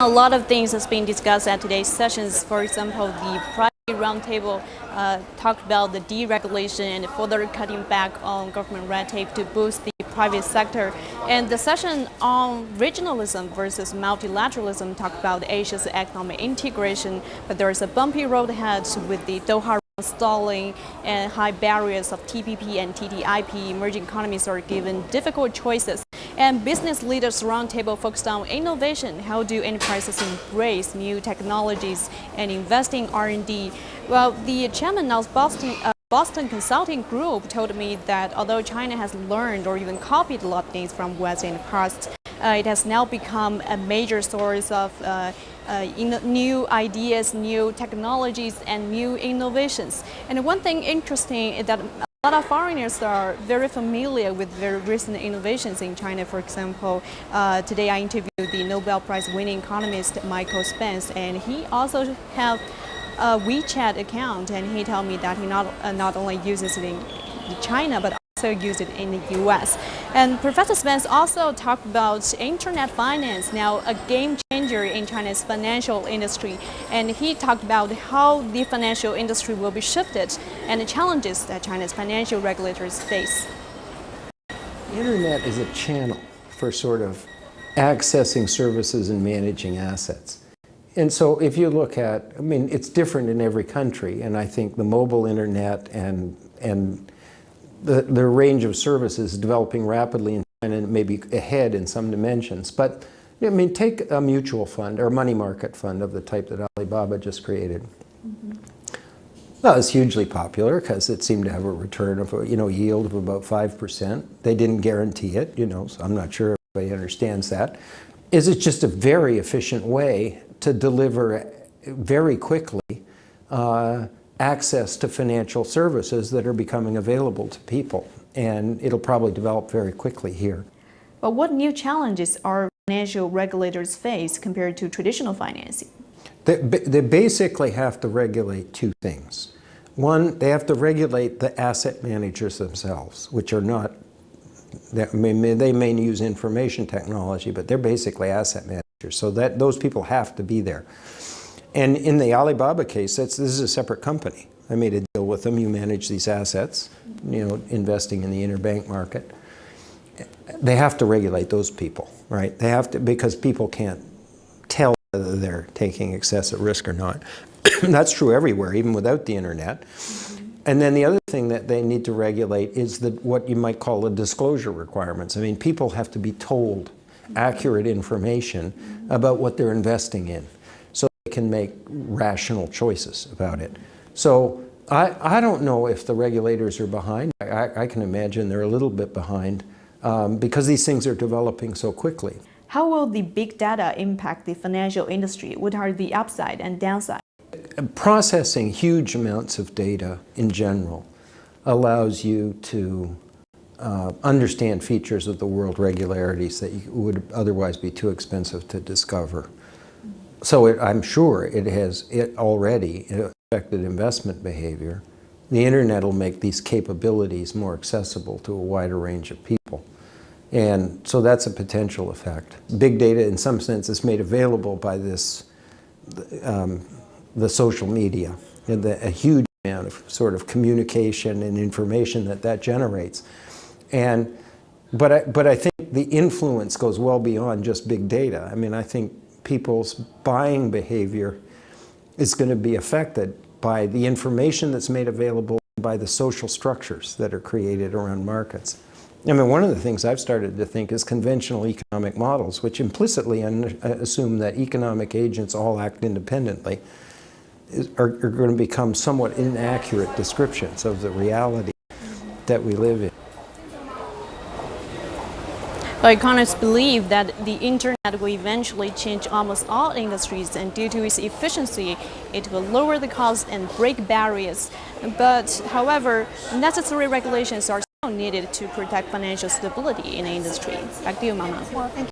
A lot of things has been discussed at today's sessions. For example, the Private Roundtable talked about the deregulation and further cutting back on government red tape to boost the private sector. And the session on regionalism versus multilateralism talked about Asia's economic integration, but there is a bumpy road ahead with the Doha stalling and high barriers of TPP and TTIP. Emerging economies are given difficult choices. And business leaders roundtable focused on innovation. How do enterprises embrace new technologies and invest in R&D? Well, the chairman of Boston Consulting Group told me that although China has learned or even copied a lot of things from West in the past, it has now become a major source of new ideas, new technologies, and new innovations. And one thing interesting is that a lot of foreigners are very familiar with very recent innovations in China. For example, today I interviewed the Nobel Prize winning economist Michael Spence, and he also has a WeChat account, and he told me that he not only uses it in China, but also uses it in the US. And Professor Spence also talked about internet finance, now a game changer in China's financial industry. And he talked about how the financial industry will be shifted and the challenges that China's financial regulators face. The internet is a channel for sort of accessing services and managing assets. And so if you look at, I mean, it's different in every country, and I think the mobile internet and the range of services is developing rapidly in China and maybe ahead in some dimensions. But I mean, take a mutual fund or money market fund of the type that Alibaba just created. Well, it's hugely popular because it seemed to have a return of, yield of about 5%. They didn't guarantee it, so I'm not sure everybody understands that. It's just a very efficient way to deliver very quickly access to financial services that are becoming available to people. And it'll probably develop very quickly here. But what new challenges are financial regulators face compared to traditional financing? They basically have to regulate two things. One, they have to regulate the asset managers themselves, which are not, they may use information technology, but they're basically asset managers. So that those people have to be there. And in the Alibaba case, this is a separate company. I made a deal with them. You manage these assets, investing in the interbank market. They have to regulate those people, right? They have to, because people can't tell whether they're taking excessive risk or not. That's true everywhere, even without the internet. And then the other thing that they need to regulate is what you might call the disclosure requirements. I mean, people have to be told accurate information about what they're investing in, so they can make rational choices about it. So I don't know if the regulators are behind. I can imagine they're a little bit behind because these things are developing so quickly. How will the big data impact the financial industry? What are the upside and downside? Processing huge amounts of data in general allows you to understand features of the world regularities that would otherwise be too expensive to discover. So I'm sure it already affected investment behavior. The internet will make these capabilities more accessible to a wider range of people. And so that's a potential effect. Big data, in some sense, is made available by this, the social media, and a huge amount of sort of communication and information that generates. But I think the influence goes well beyond just big data. I mean, I think people's buying behavior is going to be affected by the information that's made available, by the social structures that are created around markets. I mean, one of the things I've started to think is conventional economic models, which implicitly assume that economic agents all act independently, are going to become somewhat inaccurate descriptions of the reality that we live in. Well, economists believe that the internet will eventually change almost all industries, and due to its efficiency, it will lower the costs and break barriers. But, however, necessary regulations are still needed to protect financial stability in the industry. Back to you, Mama. Well, thank you.